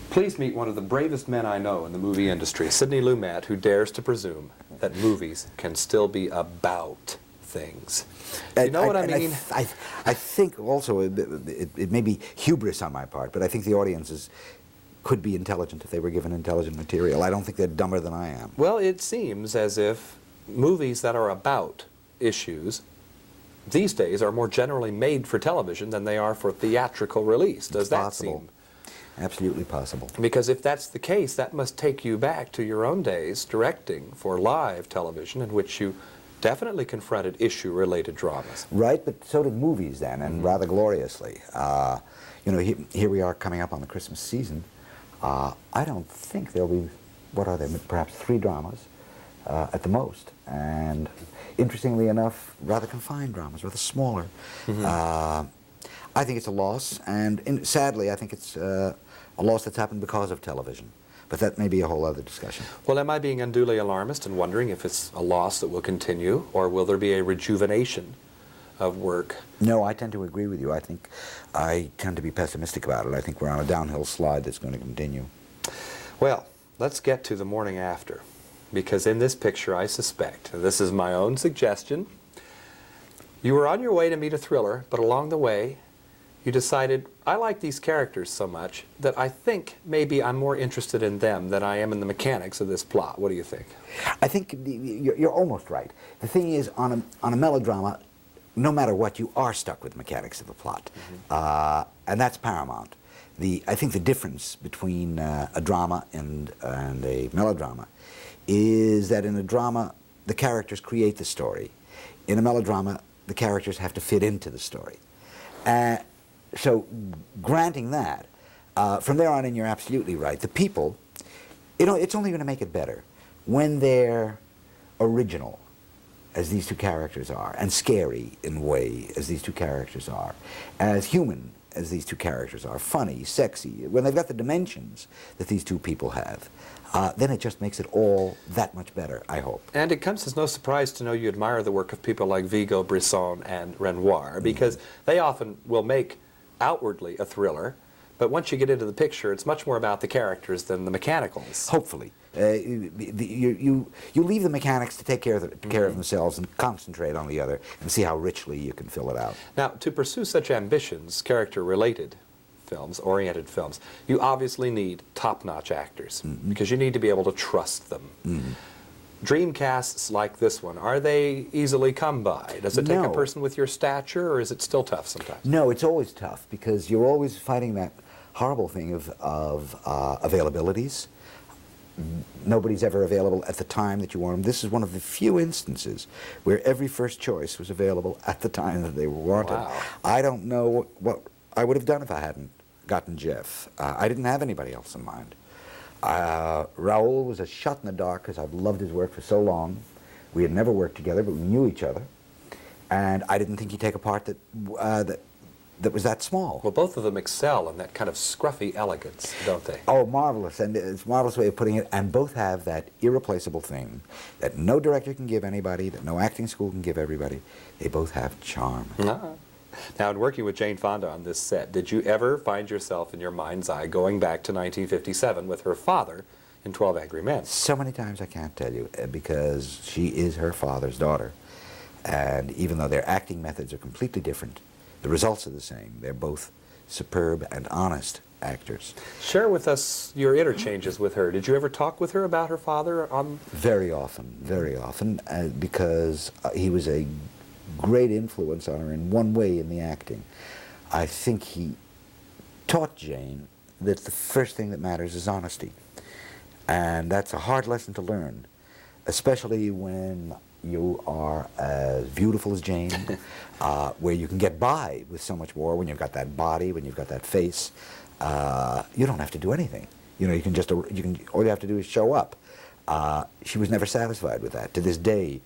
Please meet one of the bravest men I know in the movie industry, Sidney Lumet, who dares to presume that movies can still be about things. You know what I mean? I think also it may be hubris on my part, but I think the audiences could be intelligent if they were given intelligent material. I don't think they're dumber than I am. Well, it seems as if movies that are about issues these days are more generally made for television than they are for theatrical release. Does that seem? Absolutely possible. Because if that's the case, that must take you back to your own days directing for live television, in which you definitely confronted issue-related dramas. Right, but so did movies then, and rather gloriously. You know, here we are coming up on the Christmas season. I don't think there'll be, what are there, perhaps 3 dramas at the most. And interestingly enough, rather confined dramas, rather smaller. I think it's a loss, and sadly, I think it's a loss that's happened because of television. But that may be a whole other discussion. Well, am I being unduly alarmist and wondering if it's a loss that will continue, or will there be a rejuvenation of work? No, I tend to agree with you. I tend to be pessimistic about it. I think we're on a downhill slide that's going to continue. Well, let's get to the morning after, because in this picture I suspect, and this is my own suggestion, you were on your way to meet a thriller, but along the way you decided, I like these characters so much that I think maybe I'm more interested in them than I am in the mechanics of this plot. What do you think? I think you're almost right. The thing is, on a melodrama, no matter what, you are stuck with the mechanics of the plot. And that's paramount. I think the difference between a drama and a melodrama is that in a drama, the characters create the story. In a melodrama, the characters have to fit into the story. So, granting that, from there on in, you're absolutely right. The people, you know, it's only going to make it better when they're original, as these 2 characters are, and scary in a way, as these 2 characters are, as human as these 2 characters are, funny, sexy, when they've got the dimensions that these 2 people have, then it just makes it all that much better, I hope. And it comes as no surprise to know you admire the work of people like Vigo, Brisson, and Renoir, because they often will make outwardly a thriller, but once you get into the picture, it's much more about the characters than the mechanicals. Hopefully. You leave the mechanics to take care of themselves and concentrate on the other and see how richly you can fill it out. Now, to pursue such ambitions, character-related films, oriented films, you obviously need top-notch actors, because you need to be able to trust them. Dream casts like this one, are they easily come by? Does it take a person with your stature, or is it still tough sometimes? No, it's always tough, because you're always fighting that horrible thing of availabilities. Nobody's ever available at the time that you want them. This is one of the few instances where every first choice was available at the time that they were wanted. Wow. I don't know what I would have done if I hadn't gotten Jeff. I didn't have anybody else in mind. Raoul was a shot in the dark, because I've loved his work for so long. We had never worked together, but we knew each other. And I didn't think he'd take a part that was that small. Well, both of them excel in that kind of scruffy elegance, don't they? Oh, marvelous. And it's a marvelous way of putting it. And both have that irreplaceable thing that no director can give anybody, that no acting school can give everybody. They both have charm. Now, in working with Jane Fonda on this set, did you ever find yourself in your mind's eye going back to 1957 with her father in 12 Angry Men? So many times I can't tell you, because she is her father's daughter. And even though their acting methods are completely different, the results are the same. They're both superb and honest actors. Share with us your interchanges with her. Did you ever talk with her about her father? Very often, because he was a great influence on her in one way in the acting. I think he taught Jane that the first thing that matters is honesty. And that's a hard lesson to learn, especially when you are as beautiful as Jane, where you can get by with so much more when you've got that body, when you've got that face. You don't have to do anything. You know, all you have to do is show up. She was never satisfied with that. To this day,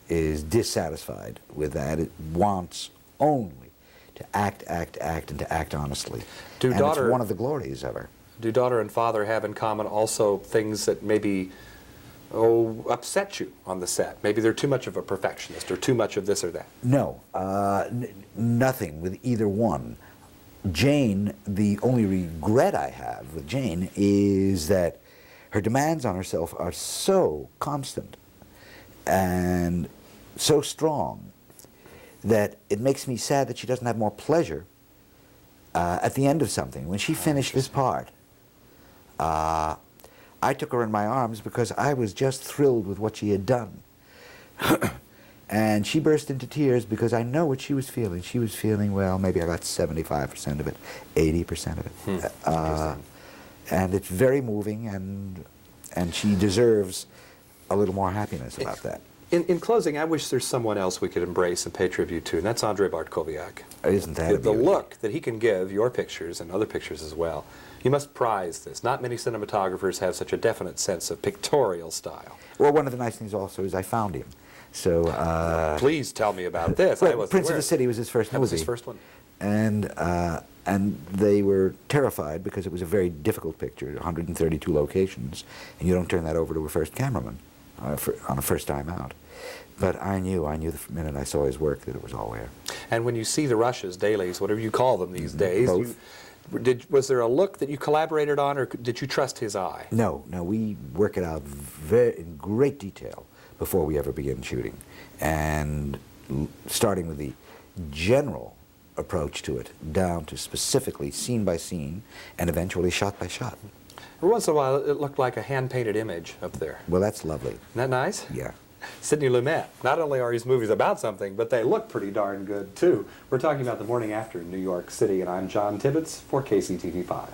is dissatisfied with that. It wants only to act, and to act honestly. And it's one of the glories of her. Do daughter and father have in common also things that maybe upset you on the set? Maybe they're too much of a perfectionist, or too much of this or that? No, nothing with either one. Jane, the only regret I have with Jane is that her demands on herself are so constant and so strong that it makes me sad that she doesn't have more pleasure at the end of something. When she finished this part, I took her in my arms because I was just thrilled with what she had done. And she burst into tears because I know what she was feeling. She was feeling, well, maybe I got 75% of it, 80% of it. And it's very moving, and she deserves a little more happiness about that. In closing, I wish there's someone else we could embrace and pay tribute to, and that's Andrei Bartkowiak. Isn't that a The beauty? look that he can give your pictures and other pictures as well. You must prize this. Not many cinematographers have such a definite sense of pictorial style. Well, one of the nice things also is I found him. So Please tell me about this. well, I wasn't Prince of aware. the City was his first That movie. was his first one. And they were terrified because it was a very difficult picture, 132 locations, and you don't turn that over to a first cameraman on a first time out. But I knew the minute I saw his work that it was all there. And when you see the rushes, dailies, whatever you call them these days, Both. Was there a look that you collaborated on, or did you trust his eye? No, we work it out in great detail before we ever begin shooting. And starting with the general approach to it, down to specifically scene by scene, and eventually shot by shot. Every once in a while, it looked like a hand-painted image up there. Well, that's lovely. Isn't that nice? Yeah. SIDNEY Lumet. Not only are his movies about something, but they look pretty darn good, too. We're talking about The Morning After in New York City, and I'm John Tibbetts for KCTV5.